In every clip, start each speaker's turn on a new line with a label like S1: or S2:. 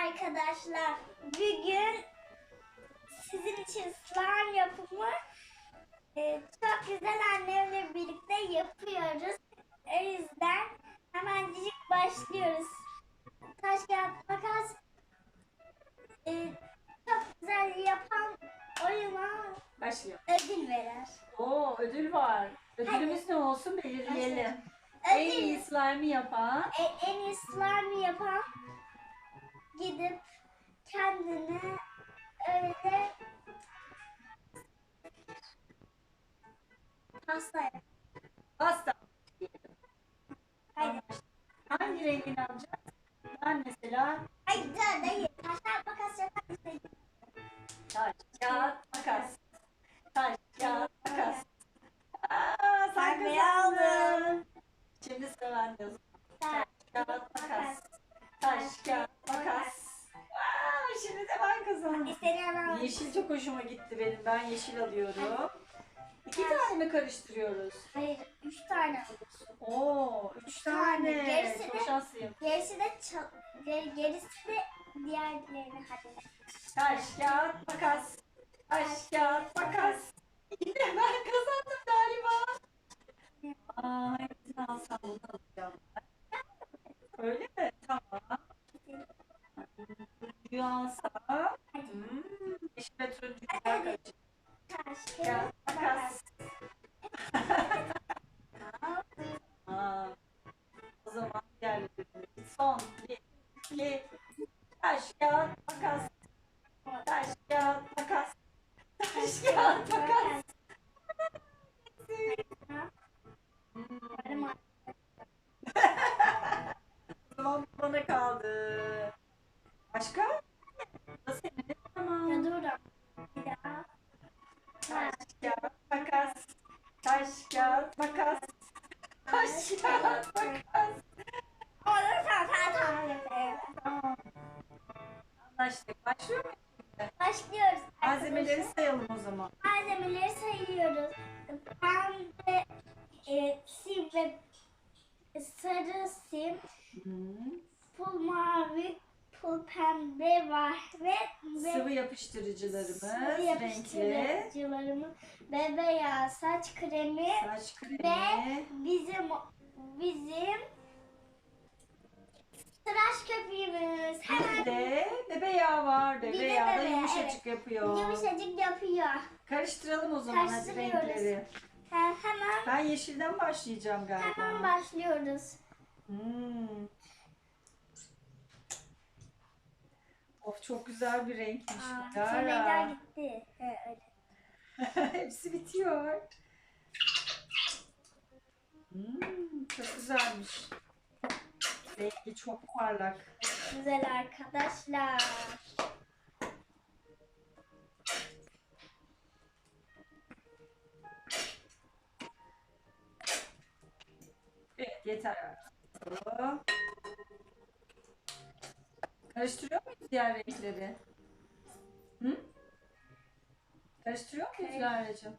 S1: Arkadaşlar bugün sizin için slime yapımı çok güzel annemle birlikte yapıyoruz. O yüzden hemencik başlıyoruz. Taş kağıt makas çok güzel yapan oyuna
S2: Başlıyor.
S1: ödül verir.
S2: Oo, ödül var. Ödülümüz ne olsun belirleyelim. En iyi slime'ı yapan.
S1: En iyi slime yapan gidip kendine öyle pasta yap.
S2: Pasta.
S1: Haydi.
S2: Hangi rengini alacağız? Ben mesela
S1: Haydi dayı. Taşlar makas yapar mısın?
S2: taş, kağıt, makas. Taş, kağıt, makas. Aa, sen
S1: Ben
S2: kazandın. Şimdi sıra bende.
S1: Taş,
S2: Kağıt, makas. Taş, kağıt, makas. Aa, şimdi de ben kazandım.
S1: İstediğin
S2: Yeşil çok hoşuma gitti benim. Ben yeşil alıyorum. 2 tane mi karıştırıyoruz?
S1: Hayır, 3 tane olursun.
S2: Oo, 3
S1: tane.
S2: tane.
S1: Gerisi
S2: Çok
S1: de-
S2: şanslıyım.
S1: Gerisi de diğerlerini hadi.
S2: Taş, kağıt, makas. Taş, kağıt, makas. Yine ben kazandım galiba. Aa, hangisini alsam bunu alacağım. Öyle mi? Tamam. Turuncuyu alsam. Yeşil ve turuncu güzel karışık.
S1: Taş,
S2: Kağıt,
S1: kağıt,
S2: makas.
S1: makas.
S2: Aa, o zaman diğer ürünümüz. Son. 1, 2, taş, kağıt, makas. Taş, kağıt, makas. Taş, kağıt, makas. O zaman bana kaldı. Başka? Bu da senin. Tamam.
S1: Ya dur da. Bir daha.
S2: Taş, kağıt, makas. Taş, kağıt, makas. Taş, kağıt, makas.
S1: Olursa sen yapayım.
S2: Tamam. Anlaştık. Başlıyor muyuz?
S1: Başlıyoruz.
S2: Malzemeleri sayalım o zaman.
S1: Malzemeleri sayıyoruz. Pembe sim ve sarı sim, pul mavi, pul pembe var ve
S2: Sıvı yapıştırıcılarımız,
S1: sıvı
S2: renkli.
S1: yapıştırıcılarımız, beyaz saç kremi
S2: Saç
S1: ve
S2: kremi.
S1: bizim tıraş köpüğümüz.
S2: Bir
S1: Hemen
S2: de bebe yağı var.
S1: Bir
S2: Bebe
S1: de
S2: yağı da
S1: bebe,
S2: yumuşacık yapıyor.
S1: yumuşacık yapıyor.
S2: Karıştıralım o zaman hadi
S1: Karıştırıyoruz.
S2: renkleri.
S1: Hemen
S2: Ben yeşilden başlayacağım
S1: hemen
S2: galiba.
S1: başlıyoruz.
S2: Of, çok güzel bir renkmiş.
S1: Renkler
S2: Lara.
S1: gitti. Öyle.
S2: Hepsi bitiyor. Çok güzelmiş. Rengi çok parlak.
S1: Güzel arkadaşlar.
S2: Evet, yeter. Karıştırıyor muyuz diğer renkleri? Hı? Karıştırıyor muyuz
S1: Evet.
S2: Lara'cığım?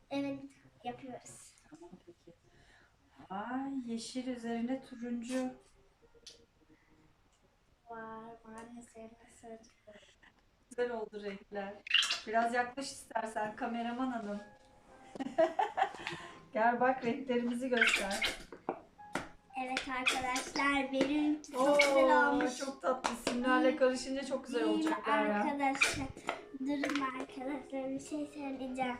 S1: Evet, yapıyoruz.
S2: Tamam, peki. Ay, yeşil üzerine turuncu.
S1: Var, maalesef sarı.
S2: Güzel oldu renkler. Biraz yaklaş istersen kameraman hanım. Gel bak, renklerimizi göster.
S1: Evet arkadaşlar, benim çok
S2: Oo,
S1: güzel olmuş.
S2: çok tatlı. Simlerle karışınca çok güzel
S1: Benim
S2: olacak Lara.
S1: arkadaşlar, durun arkadaşlar, bir şey söyleyeceğim.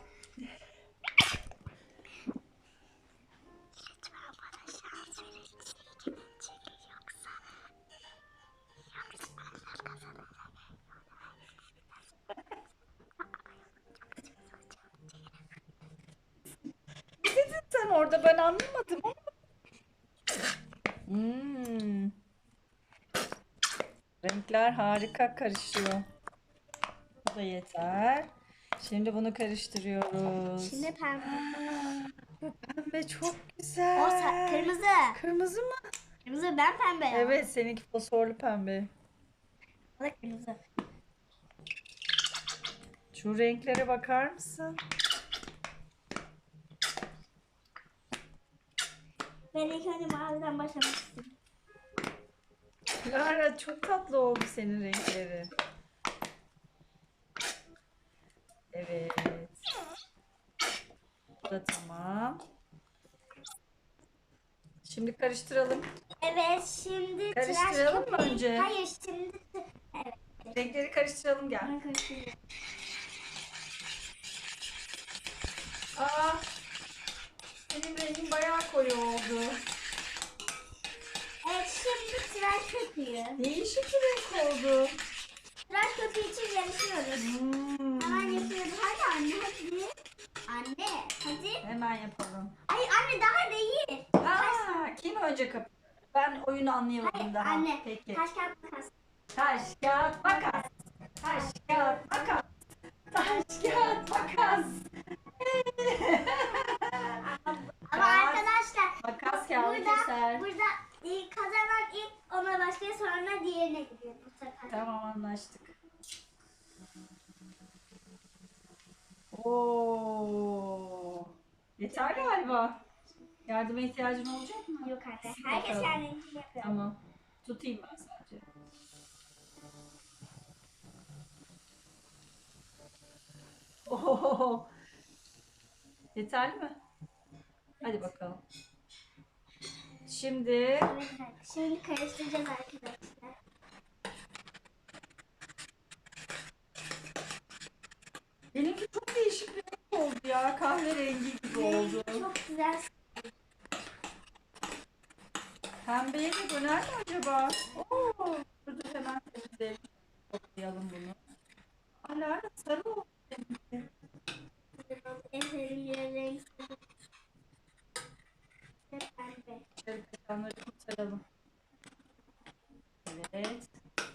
S2: Ne dedin sen orada, ben anlamadım ama. Renkler harika karışıyor. Bu da yeter. Şimdi bunu karıştırıyoruz.
S1: Şimdi pembe.
S2: Bu pembe çok güzel.
S1: O kırmızı.
S2: Kırmızı mı?
S1: Kırmızı, ben pembe ya.
S2: Evet, seninki fosforlu pembe.
S1: O da kırmızı.
S2: Şu renklere bakar mısın?
S1: Ben ilk önce maviden başlamak istedim.
S2: Lara çok tatlı oldu senin renkleri. Evet. Bu da tamam. Şimdi karıştıralım.
S1: Evet şimdi
S2: Karıştıralım mı önce?
S1: Hayır şimdi evet.
S2: Renkleri karıştıralım gel.
S1: Ben karıştırıyorum.
S2: Aa, benim rengim bayağı koyu oldu.
S1: Evet şimdi tıraş köpüğü.
S2: Değişik bir renk oldu.
S1: Tıraş köpüğü için yarışıyoruz. Hemen yapıyoruz. Hadi anne hadi. Anne hadi.
S2: Hemen yapalım.
S1: Ay anne daha değil.
S2: Aa, kim önce kapı? Ben oyunu anlayamadım
S1: Hayır
S2: daha.
S1: anne.
S2: Peki.
S1: Taş kağıt makas.
S2: Taş, kağıt, makas. Taş, kağıt, makas. Taş, kağıt, makas.
S1: Ama arkadaşlar
S2: Makas kağıdı keser.
S1: burada kazanan ilk ona başlıyor sonra diğerine gidiyor bu sefer.
S2: Tamam anlaştık. Oo. Yeter galiba. Yardıma ihtiyacın olacak mı?
S1: Yok anne.
S2: Sil
S1: Herkes
S2: bakalım.
S1: kendini yapıyor.
S2: Tamam. Tutayım ben sadece. Oo. Yeterli mi? Hadi bakalım. Şimdi
S1: Evet, evet. Şimdi karıştıracağız arkadaşlar.
S2: benimki çok değişik bir renk oldu ya. Kahverengi gibi oldu.
S1: Çok güzel.
S2: Pembeye de döner mi acaba? Oo. Dur hemen temizleyelim. Toplayalım bunu. Hala sarı oldu benimki.
S1: En sevdiğim renk. Pembe.
S2: Şöyle kalanları kurtaralım. Evet.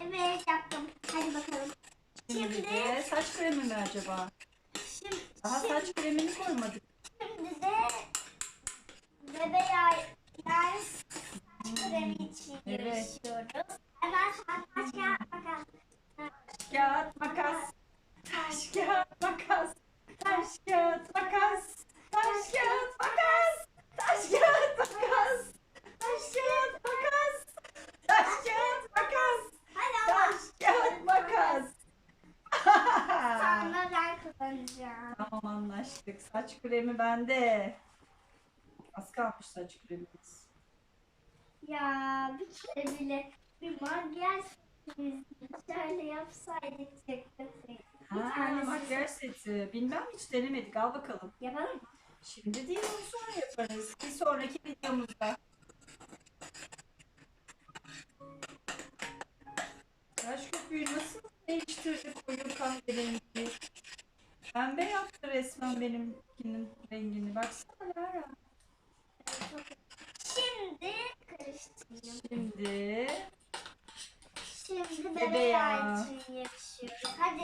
S1: Evet yaptım. Hadi bakalım.
S2: Şimdi de saç kremi mi acaba?
S1: Şimdi,
S2: Daha saç kremini koymadık.
S1: şimdi de bebe yağı yani saç kremi için
S2: Evet.
S1: yarışıyoruz. Hemen taş kağıt makas.
S2: Kağıt, makas. Taş, kağıt, makas. Taş, kağıt, makas. Taş, kağıt, makas. Taş, kağıt, makas. Taş, kağıt, makas. Taş, kağıt, makas.
S1: Hadi ama.
S2: Taş, kağıt, makas.
S1: Sonra ben kazanacağım.
S2: Tamam anlaştık. Saç kremi bende. Az kalmış saç kremimiz.
S1: Ya bir kere bile bir makyaj şöyle yapsaydık çok kötü.
S2: Ha, makyaj seti. Bilmem hiç denemedik. Al bakalım.
S1: Yapalım mı?
S2: Şimdi değil onu sonra yaparız. Bir sonraki videomuzda. Tıraş köpüğü nasıl değiştirdi koyu kahverengi? Pembe yaptı resmen benimkinin rengini. Baksana Lara.
S1: Şimdi karıştırayım.
S2: Şimdi
S1: Şimdi
S2: Bebe
S1: bebe
S2: yağı.
S1: yağı için yarışıyoruz. Hadi.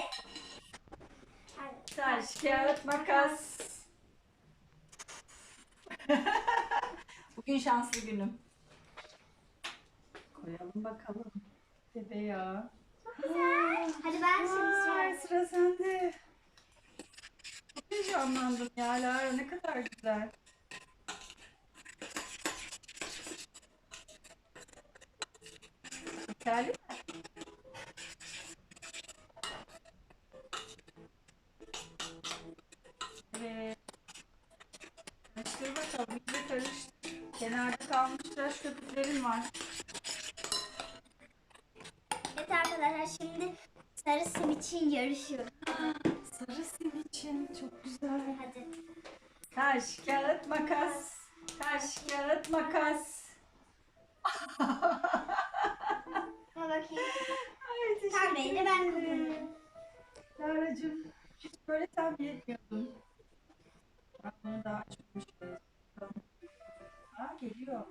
S1: Hadi.
S2: taş, kağıt, makas. Bugün şanslı günüm. Koyalım bakalım. Bebe yağı.
S1: Güzel. Hadi ben şimdi
S2: Vay,
S1: sıra.
S2: sıra sende. Çok heyecanlandım ya Lara, ne kadar güzel. Yeterli mi? Evet. Karıştır bakalım. İyice karıştır. Kenarda kalmış tıraş köpüklerim var.
S1: Evet arkadaşlar şimdi sarı sim için yarışıyoruz.
S2: Sarı sim için çok güzel.
S1: Hadi.
S2: Taş, kağıt, makas. Taş, kağıt, makas.
S1: Buna bakayım.
S2: Ay, teşekkür
S1: Pembeyi de ben
S2: ederim.
S1: kazanırım.
S2: Lara'cığım hiç böyle tahmin etmiyordum. Bak bunu daha açmamış. Aa, geliyor.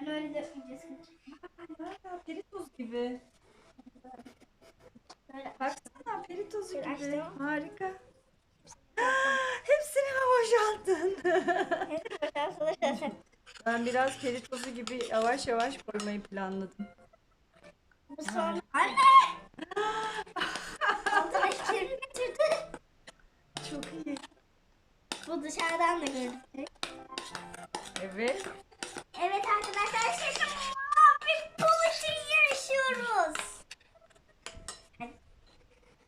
S1: Ben öyle dökmeyeceğiz.
S2: Lara, peritoz gibi.
S1: Böyle
S2: Baksana peritoz
S1: Bir
S2: gibi.
S1: açtım.
S2: Harika. Hepsini mi boşalttın? Ben biraz peritozu gibi yavaş yavaş koymayı planladım.
S1: Bu son. Anne! Altındakilerini getirdi.
S2: Çok iyi.
S1: Bu dışarıdan da görünecek.
S2: Evet.
S1: Evet arkadaşlar şimdi bir pul için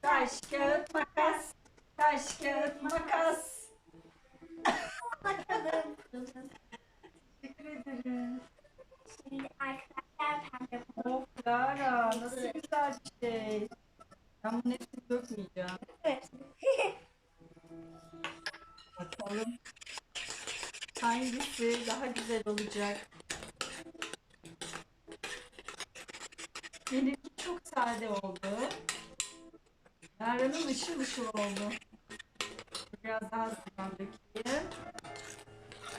S2: Taş, kağıt, makas. Taş, kağıt, makas.
S1: Bakalım.
S2: Teşekkür ederim.
S1: Şimdi arkadaşlar pembe yapalım.
S2: Of Lara, nasıl güzel bir şey. Ben bunun hepsini dökmeyeceğim.
S1: Evet.
S2: Bakalım hangisi daha güzel olacak. Benimki çok sade oldu. Lara'nın ışıl ışıl oldu. Biraz daha zaman dökeyim.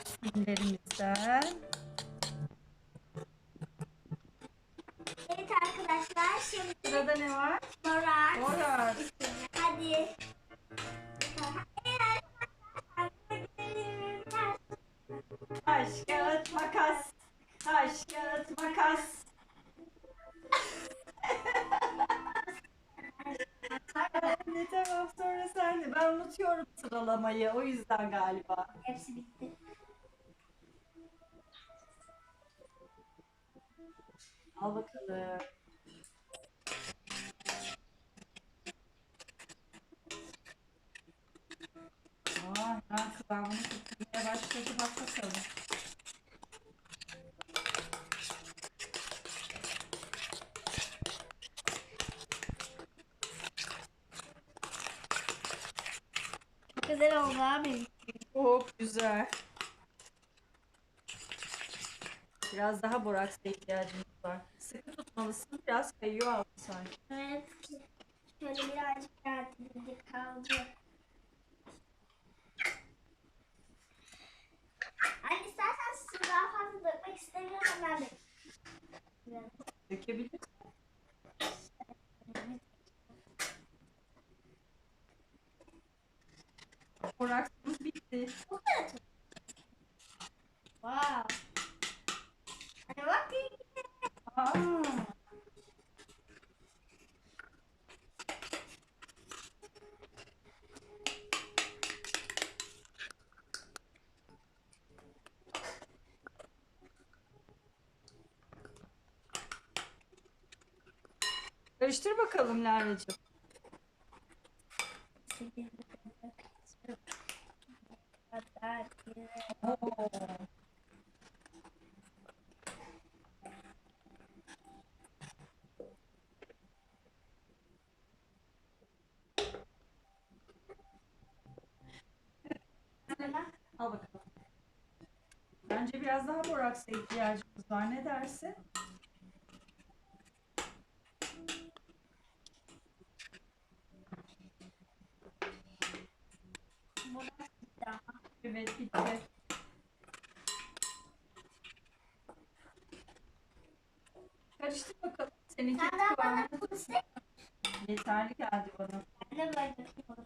S2: Simlerimizden.
S1: Evet arkadaşlar şimdi
S2: Sırada ne var?
S1: Borak.
S2: Borak.
S1: Hadi.
S2: Taş, kağıt, makas. Taş, kağıt, makas. Anne tamam, sonra sen de. Ben unutuyorum sıralamayı. O yüzden galiba.
S1: Hepsi bitti.
S2: Al bakalım. Hemen kıvamını tutmaya başladı. Bak bakalım.
S1: Çok güzel oldu abi.
S2: Çok güzel. Biraz daha boraksa ihtiyacımız var. Sıkı tutmalısın. Biraz kayıyor altı sanki.
S1: Evet. Şöyle birazcık daha dibinde kaldı. Anne istersen su daha fazla dökmek istemiyorsan ben de.
S2: Dökebilirsin. Boraksımız bitti.
S1: Bu kadar çok. Wow. Hadi bak.
S2: Aa, karıştır bakalım Lara'cığım. Oo. Al bakalım. Bence biraz daha boraksa ihtiyacımız var. Ne dersin? Evet, bitti. Karıştır bakalım. Seninki
S1: Sen daha bana
S2: kıvamını tutsun. Yeterli geldi bana.
S1: Ben de böyle yapıyorum.